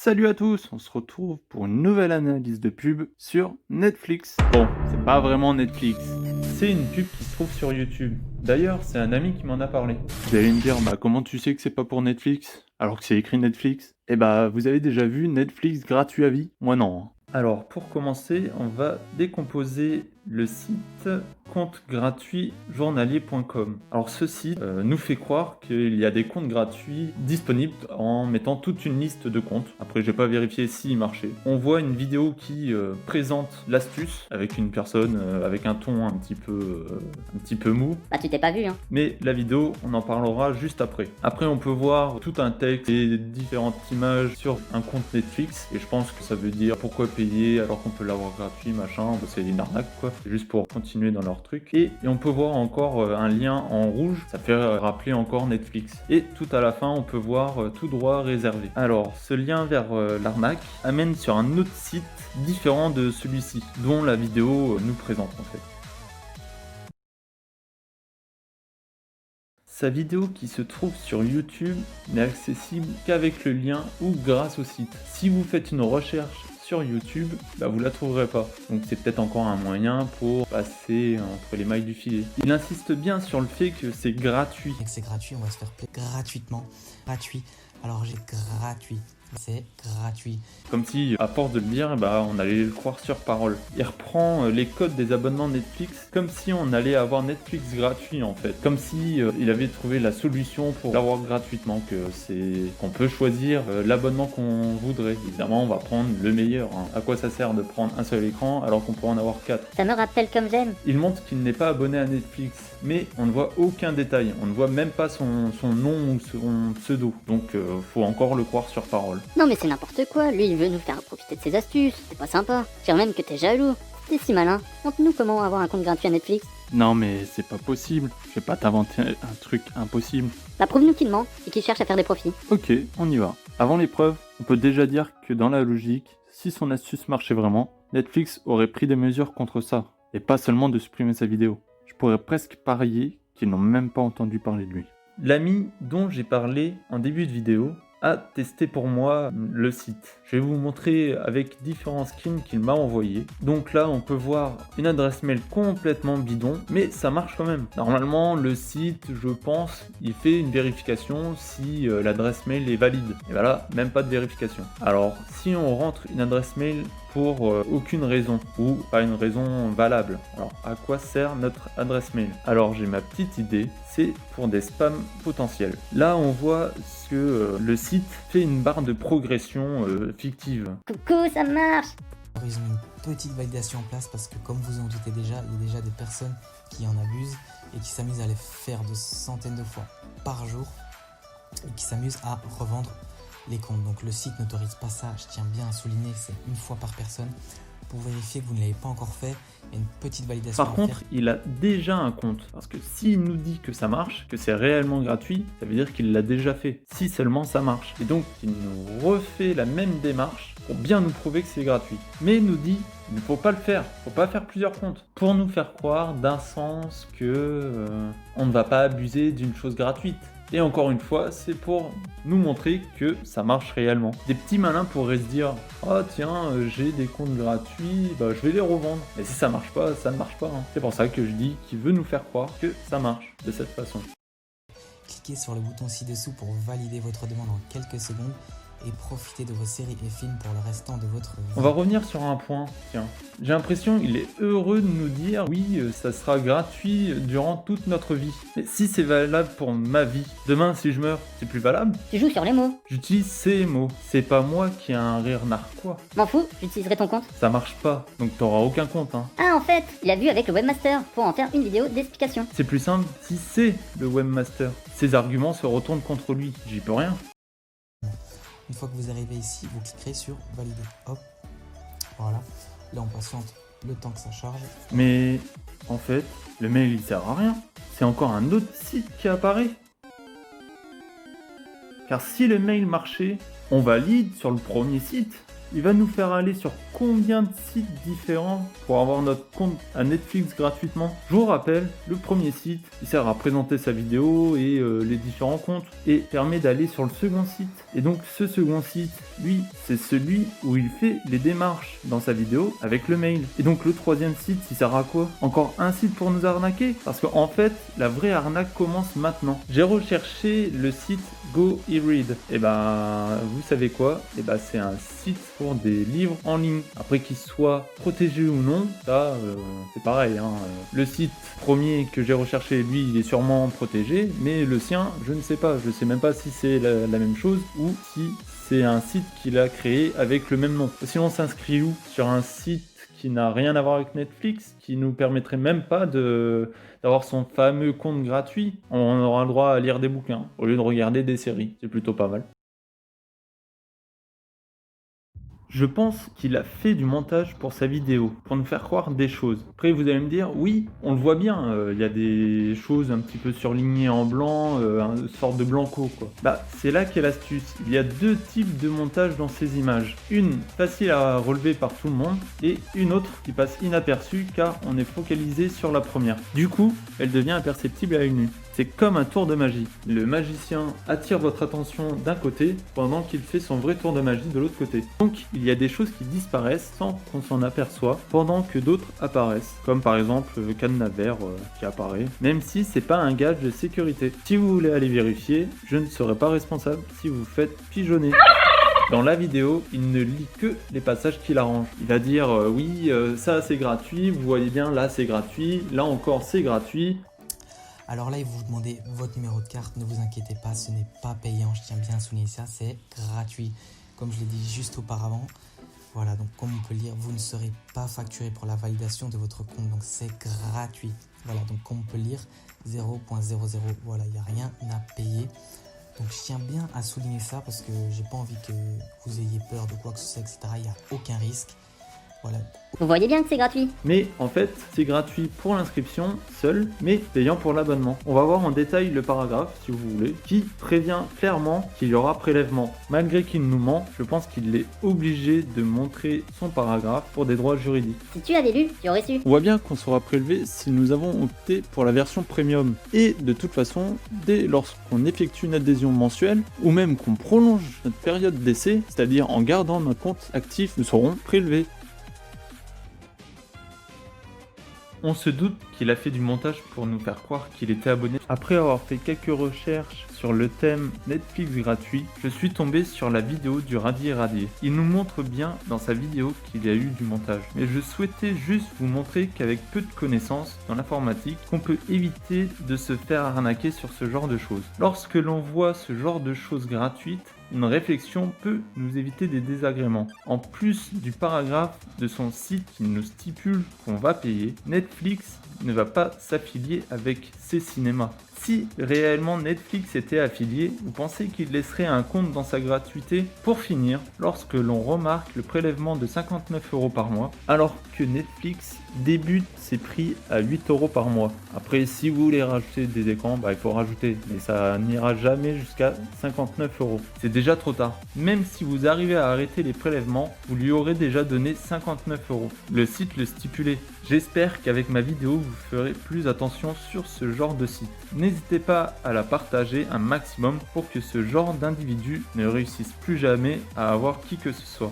Salut à tous, on se retrouve pour une nouvelle analyse de pub sur Netflix. Bon, c'est pas vraiment Netflix, c'est une pub qui se trouve sur YouTube. D'ailleurs, c'est un ami qui m'en a parlé. Vous allez me dire, comment tu sais que c'est pas pour Netflix alors que c'est écrit Netflix? Vous avez déjà vu Netflix gratuit à vie? Moi non. Alors, pour commencer, on va décomposer le site compte gratuit journalier.com. Alors ce site nous fait croire qu'il y a des comptes gratuits disponibles en mettant toute une liste de comptes. Après j'ai pas vérifié s'il marchait. On voit une vidéo qui présente l'astuce avec une personne avec un ton un petit peu mou. Bah tu t'es pas vu hein. Mais la vidéo, on en parlera juste après. Après on peut voir tout un texte et différentes images sur un compte Netflix. Et je pense que ça veut dire pourquoi payer alors qu'on peut l'avoir gratuit, machin. C'est une arnaque quoi. C'est juste pour continuer dans leur truc. Et on peut voir encore un lien en rouge. Ça fait rappeler encore Netflix. Et tout à la fin, on peut voir tout droit réservé. Alors ce lien vers l'arnaque amène sur un autre site différent de celui-ci, dont la vidéo nous présente en fait. Sa vidéo qui se trouve sur YouTube n'est accessible qu'avec le lien ou grâce au site. Si vous faites une recherche sur YouTube, vous la trouverez pas. Donc c'est peut-être encore un moyen pour passer entre les mailles du filet. Il insiste bien sur le fait que c'est gratuit. Et que c'est gratuit, on va se faire plaisir gratuitement. Gratuit. Alors j'ai gratuit. C'est gratuit. Comme si, à force de le dire, on allait le croire sur parole. Il reprend les codes des abonnements Netflix comme si on allait avoir Netflix gratuit en fait. Comme si il avait trouvé la solution pour l'avoir gratuitement, qu'on peut choisir l'abonnement qu'on voudrait. Évidemment, on va prendre le meilleur. À quoi ça sert de prendre un seul écran alors qu'on peut en avoir 4? Ça me rappelle comme j'aime. Il montre qu'il n'est pas abonné à Netflix, mais on ne voit aucun détail. On ne voit même pas son nom ou son pseudo. Donc, faut encore le croire sur parole. Non mais c'est n'importe quoi, lui il veut nous faire profiter de ses astuces, c'est pas sympa. Je dirais même que t'es jaloux. T'es si malin, montre-nous comment avoir un compte gratuit à Netflix. Non mais c'est pas possible, je vais pas t'inventer un truc impossible. Prouve-nous qu'il ment et qu'il cherche à faire des profits. Ok, on y va. Avant l'épreuve, on peut déjà dire que dans la logique, si son astuce marchait vraiment, Netflix aurait pris des mesures contre ça, et pas seulement de supprimer sa vidéo. Je pourrais presque parier qu'ils n'ont même pas entendu parler de lui. L'ami dont j'ai parlé en début de vidéo a testé pour moi le site. Je vais vous montrer avec différents screens qu'il m'a envoyé. Donc là, on peut voir une adresse mail complètement bidon, mais ça marche quand même. Normalement, le site, je pense, il fait une vérification si l'adresse mail est valide. Et voilà, même pas de vérification. Alors, si on rentre une adresse mail pour aucune raison ou pas une raison valable. Alors à quoi sert notre adresse mail? Alors j'ai ma petite idée, c'est pour des spams potentiels. Là on voit que le site fait une barre de progression fictive. Coucou, ça marche. Alors, ils ont une petite validation en place parce que comme vous en doutez déjà, il y a déjà des personnes qui en abusent et qui s'amusent à les faire de centaines de fois par jour et qui s'amusent à revendre les comptes. Donc le site n'autorise pas ça, je tiens bien à souligner que c'est une fois par personne. Pour vérifier que vous ne l'avez pas encore fait, il y a une petite validation. Par contre, il a déjà un compte, parce que s'il nous dit que ça marche, que c'est réellement gratuit, ça veut dire qu'il l'a déjà fait, si seulement ça marche. Et donc, il nous refait la même démarche pour bien nous prouver que c'est gratuit. Mais il nous dit, il ne faut pas le faire, il ne faut pas faire plusieurs comptes, pour nous faire croire d'un sens que on ne va pas abuser d'une chose gratuite. Et encore une fois, c'est pour nous montrer que ça marche réellement. Des petits malins pourraient se dire « Oh tiens, j'ai des comptes gratuits, je vais les revendre. » Mais si ça marche pas, ça ne marche pas. C'est pour ça que je dis qu'il veut nous faire croire que ça marche de cette façon. Cliquez sur le bouton ci-dessous pour valider votre demande en quelques secondes et profitez de vos séries et films pour le restant de votre vie. On va revenir sur un point, tiens. J'ai l'impression qu'il est heureux de nous dire « Oui, ça sera gratuit durant toute notre vie. » Mais si c'est valable pour ma vie, demain si je meurs, c'est plus valable? Tu joues sur les mots. J'utilise ces mots. C'est pas moi qui ai un rire narquois. M'en fous, j'utiliserai ton compte. Ça marche pas, donc t'auras aucun compte, hein. Ah en fait, il a vu avec le webmaster pour en faire une vidéo d'explication. C'est plus simple si c'est le webmaster. Ses arguments se retournent contre lui, j'y peux rien. Une fois que vous arrivez ici, vous cliquerez sur valider. Hop, voilà. Là on patiente le temps que ça charge. Mais en fait, le mail il sert à rien. C'est encore un autre site qui apparaît. Car si le mail marchait, on valide sur le premier site. il va nous faire aller sur combien de sites différents pour avoir notre compte à Netflix gratuitement. Je vous rappelle, le premier site, il sert à présenter sa vidéo et les différents comptes et permet d'aller sur le second site. Et donc ce second site, lui, c'est celui où il fait les démarches dans sa vidéo avec le mail. Et donc le troisième site, il sert à quoi? Encore un site pour nous arnaquer? Parce qu'en fait, la vraie arnaque commence maintenant. J'ai recherché le site GoERead. Et ben, vous savez quoi? Et ben, c'est un site pour des livres en ligne. Après qu'ils soient protégés ou non, ça, c'est pareil. Hein. Le site premier que j'ai recherché, lui, il est sûrement protégé, mais le sien, je ne sais pas. Je sais même pas si c'est la même chose ou si c'est un site qu'il a créé avec le même nom. Sinon, on s'inscrit où? Sur un site qui n'a rien à voir avec Netflix, qui nous permettrait même pas d'avoir son fameux compte gratuit. On aura le droit à lire des bouquins au lieu de regarder des séries. C'est plutôt pas mal. Je pense qu'il a fait du montage pour sa vidéo, pour nous faire croire des choses. Après, vous allez me dire, oui, on le voit bien, il y a des choses un petit peu surlignées en blanc, une sorte de blanco, quoi. Bah, c'est là qu'est l'astuce. Il y a deux types de montage dans ces images. Une facile à relever par tout le monde, et une autre qui passe inaperçue car on est focalisé sur la première. Du coup, elle devient imperceptible à l'œil nu. C'est comme un tour de magie. Le magicien attire votre attention d'un côté pendant qu'il fait son vrai tour de magie de l'autre côté. Donc il y a des choses qui disparaissent sans qu'on s'en aperçoive pendant que d'autres apparaissent. Comme par exemple le cadenas vert qui apparaît, même si c'est pas un gage de sécurité. Si vous voulez aller vérifier, je ne serai pas responsable si vous faites pigeonner. Dans la vidéo, il ne lit que les passages qu'il arrange. Il va dire oui, ça c'est gratuit, vous voyez bien là c'est gratuit, là encore c'est gratuit. Alors là, il vous demandez votre numéro de carte, ne vous inquiétez pas, ce n'est pas payant, je tiens bien à souligner ça, c'est gratuit. Comme je l'ai dit juste auparavant, voilà, donc comme on peut lire, vous ne serez pas facturé pour la validation de votre compte, donc c'est gratuit. Voilà, donc comme on peut lire, 0.00, voilà, il n'y a rien à payer. Donc je tiens bien à souligner ça parce que j'ai pas envie que vous ayez peur de quoi que ce soit, etc. Il n'y a aucun risque. Voilà. Vous voyez bien que c'est gratuit. Mais en fait, c'est gratuit pour l'inscription seul, mais payant pour l'abonnement. On va voir en détail le paragraphe, si vous voulez, qui prévient clairement qu'il y aura prélèvement. Malgré qu'il nous ment, je pense qu'il est obligé de montrer son paragraphe pour des droits juridiques. Si tu avais lu, tu aurais su. On voit bien qu'on sera prélevé si nous avons opté pour la version premium. Et de toute façon, dès lorsqu'on effectue une adhésion mensuelle, ou même qu'on prolonge notre période d'essai, c'est-à-dire en gardant notre compte actif, nous serons prélevés. On se doute qu'il a fait du montage pour nous faire croire qu'il était abonné. Après avoir fait quelques recherches sur le thème Netflix gratuit, je suis tombé sur la vidéo du Radier Radier. Il nous montre bien dans sa vidéo qu'il y a eu du montage. Mais je souhaitais juste vous montrer qu'avec peu de connaissances dans l'informatique, qu'on peut éviter de se faire arnaquer sur ce genre de choses. Lorsque l'on voit ce genre de choses gratuites, une réflexion peut nous éviter des désagréments. En plus du paragraphe de son site qui nous stipule qu'on va payer, Netflix ne va pas s'affilier avec ces cinémas. Si réellement Netflix était affilié, vous pensez qu'il laisserait un compte dans sa gratuité? Pour finir, lorsque l'on remarque le prélèvement de 59 € par mois, alors que Netflix débute ses prix à 8 € par mois. Après, si vous voulez rajouter des écrans, il faut rajouter, mais ça n'ira jamais jusqu'à 59 €. C'est déjà trop tard. Même si vous arrivez à arrêter les prélèvements, vous lui aurez déjà donné 59 €. Le site le stipulait. J'espère qu'avec ma vidéo, vous ferez plus attention sur ce genre de site. N'hésitez pas à la partager un maximum pour que ce genre d'individu ne réussisse plus jamais à avoir qui que ce soit.